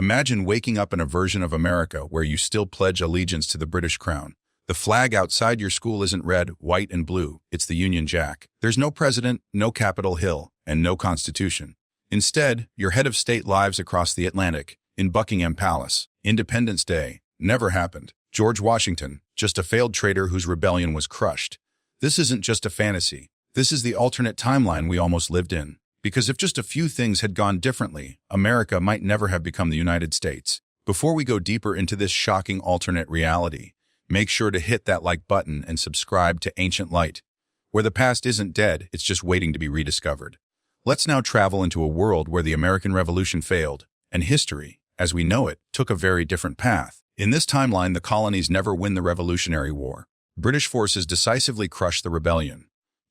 Imagine waking up in a version of America where you still pledge allegiance to the British crown. The flag outside your school isn't red, white, and blue. It's the Union Jack. There's no president, no Capitol Hill, and no constitution. Instead, your head of state lives across the Atlantic, in Buckingham Palace. Independence Day never happened. George Washington, just a failed traitor whose rebellion was crushed. This isn't just a fantasy. This is the alternate timeline we almost lived in. Because if just a few things had gone differently, America might never have become the United States. Before we go deeper into this shocking alternate reality, make sure to hit that like button and subscribe to Ancient Light, where the past isn't dead, it's just waiting to be rediscovered. Let's now travel into a world where the American Revolution failed, and history, as we know it, took a very different path. In this timeline, the colonies never win the Revolutionary War. British forces decisively crush the rebellion.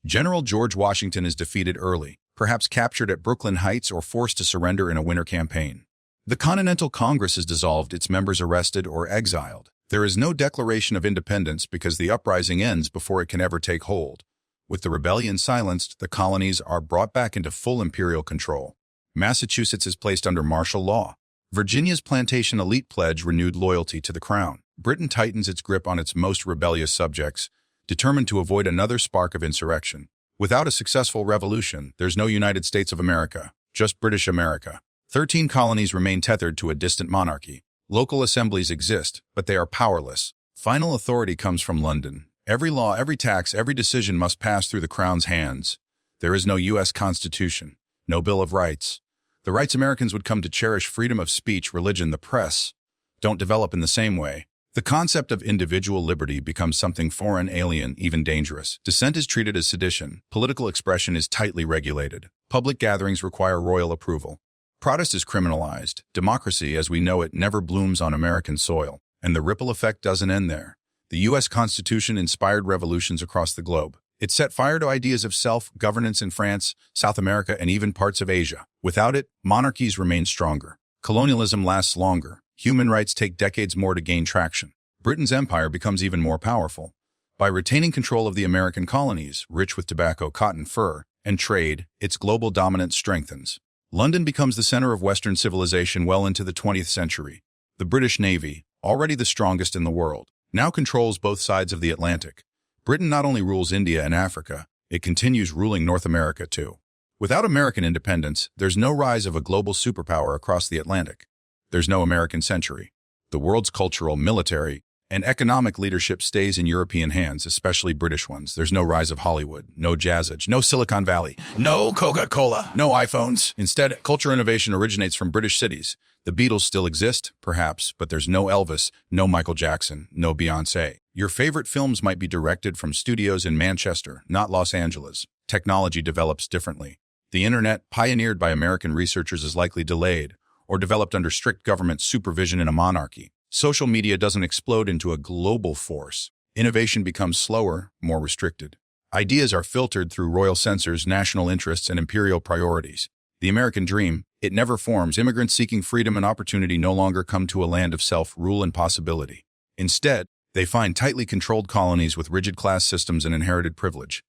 General George Washington is defeated early, perhaps captured at Brooklyn Heights or forced to surrender in a winter campaign. The Continental Congress is dissolved, its members arrested or exiled. There is no declaration of independence because the uprising ends before it can ever take hold. With the rebellion silenced, the colonies are brought back into full imperial control. Massachusetts is placed under martial law. Virginia's plantation elite pledge renewed loyalty to the crown. Britain tightens its grip on its most rebellious subjects, determined to avoid another spark of insurrection. Without a successful revolution, there's no United States of America, just British America. 13 colonies remain tethered to a distant monarchy. Local assemblies exist, but they are powerless. Final authority comes from London. Every law, every tax, every decision must pass through the Crown's hands. There is no U.S. Constitution, no Bill of Rights. The rights Americans would come to cherish, freedom of speech, religion, the press, don't develop in the same way. The concept of individual liberty becomes something foreign, alien, even dangerous. Dissent is treated as sedition. Political expression is tightly regulated. Public gatherings require royal approval. Protest is criminalized. Democracy, as we know it, never blooms on American soil. And the ripple effect doesn't end there. The U.S. Constitution inspired revolutions across the globe. It set fire to ideas of self-governance in France, South America, and even parts of Asia. Without it, monarchies remain stronger. Colonialism lasts longer. Human rights take decades more to gain traction. Britain's empire becomes even more powerful. By retaining control of the American colonies, rich with tobacco, cotton, fur, and trade, its global dominance strengthens. London becomes the center of Western civilization well into the 20th century. The British Navy, already the strongest in the world, now controls both sides of the Atlantic. Britain not only rules India and Africa, it continues ruling North America too. Without American independence, there's no rise of a global superpower across the Atlantic. There's no American century. The world's cultural, military, and economic leadership stays in European hands, especially British ones. There's no rise of Hollywood, no jazz age, no Silicon Valley, no Coca-Cola, no iPhones. Instead, culture innovation originates from British cities. The Beatles still exist, perhaps, but there's no Elvis, no Michael Jackson, no Beyoncé. Your favorite films might be directed from studios in Manchester, not Los Angeles. Technology develops differently. The internet, pioneered by American researchers, is likely delayed, or developed under strict government supervision in a monarchy. Social media doesn't explode into a global force. Innovation becomes slower, more restricted. Ideas are filtered through royal censors, national interests, and imperial priorities. The American dream, it never forms. Immigrants seeking freedom and opportunity no longer come to a land of self-rule and possibility. Instead, they find tightly controlled colonies with rigid class systems and inherited privilege.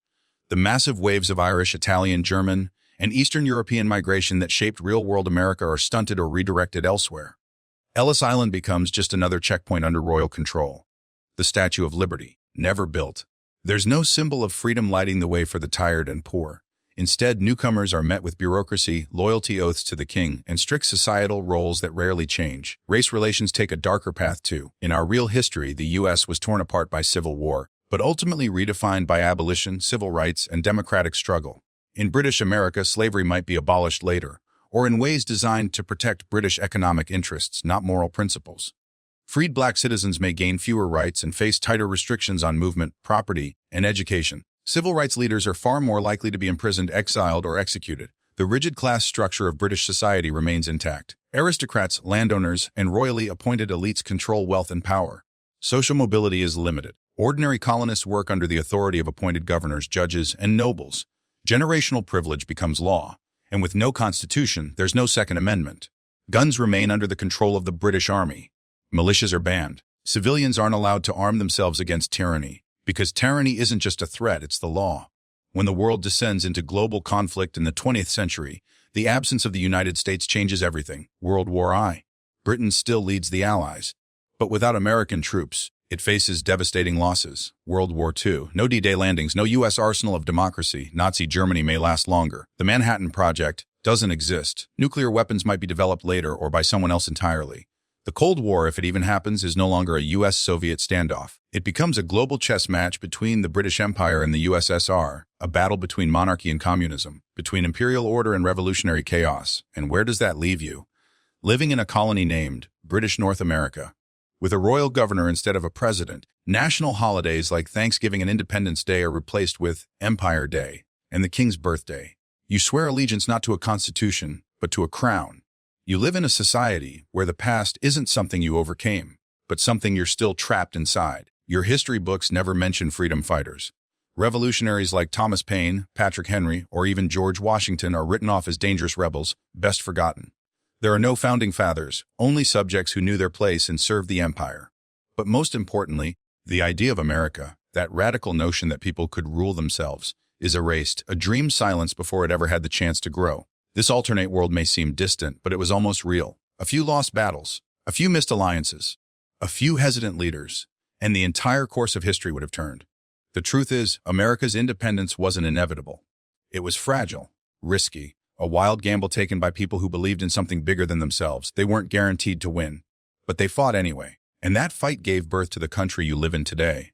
The massive waves of Irish, Italian, German, and Eastern European migration that shaped real-world America are stunted or redirected elsewhere. Ellis Island becomes just another checkpoint under royal control. The Statue of Liberty, never built. There's no symbol of freedom lighting the way for the tired and poor. Instead, newcomers are met with bureaucracy, loyalty oaths to the king, and strict societal roles that rarely change. Race relations take a darker path too. In our real history, the U.S. was torn apart by civil war, but ultimately redefined by abolition, civil rights, and democratic struggle. In British America, slavery might be abolished later, or in ways designed to protect British economic interests, not moral principles. Freed black citizens may gain fewer rights and face tighter restrictions on movement, property, and education. Civil rights leaders are far more likely to be imprisoned, exiled, or executed. The rigid class structure of British society remains intact. Aristocrats, landowners, and royally appointed elites control wealth and power. Social mobility is limited. Ordinary colonists work under the authority of appointed governors, judges, and nobles. Generational privilege becomes law, and with no constitution, there's no Second Amendment. Guns remain under the control of the British Army. Militias are banned. Civilians aren't allowed to arm themselves against tyranny, because tyranny isn't just a threat, it's the law. When the world descends into global conflict in the 20th century, the absence of the United States changes everything. World War I. Britain still leads the Allies. But without American troops, it faces devastating losses. World War II, no D-Day landings, no U.S. arsenal of democracy. Nazi Germany may last longer. The Manhattan Project doesn't exist. Nuclear weapons might be developed later or by someone else entirely. The Cold War, if it even happens, is no longer a U.S.-Soviet standoff. It becomes a global chess match between the British Empire and the USSR, a battle between monarchy and communism, between imperial order and revolutionary chaos. And where does that leave you? Living in a colony named British North America, with a royal governor instead of a president. National holidays like Thanksgiving and Independence Day are replaced with Empire Day and the King's birthday. You swear allegiance not to a constitution, but to a crown. You live in a society where the past isn't something you overcame, but something you're still trapped inside. Your history books never mention freedom fighters. Revolutionaries like Thomas Paine, Patrick Henry, or even George Washington are written off as dangerous rebels, best forgotten. There are no founding fathers, only subjects who knew their place and served the empire. But most importantly, the idea of America, that radical notion that people could rule themselves, is erased, a dream silenced before it ever had the chance to grow. This alternate world may seem distant, but it was almost real. A few lost battles, a few missed alliances, a few hesitant leaders, and the entire course of history would have turned. The truth is, America's independence wasn't inevitable. It was fragile, risky, a wild gamble taken by people who believed in something bigger than themselves. They weren't guaranteed to win, but they fought anyway. And that fight gave birth to the country you live in today.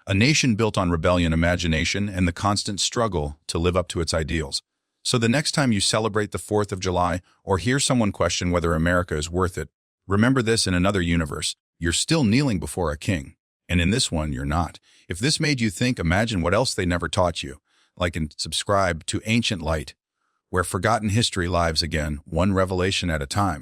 A nation built on rebellion, imagination, and the constant struggle to live up to its ideals. So the next time you celebrate the 4th of July or hear someone question whether America is worth it, remember this: in another universe, you're still kneeling before a king. And in this one, you're not. If this made you think, imagine what else they never taught you. Like and subscribe to Ancient Light, where forgotten history lives again, one revelation at a time.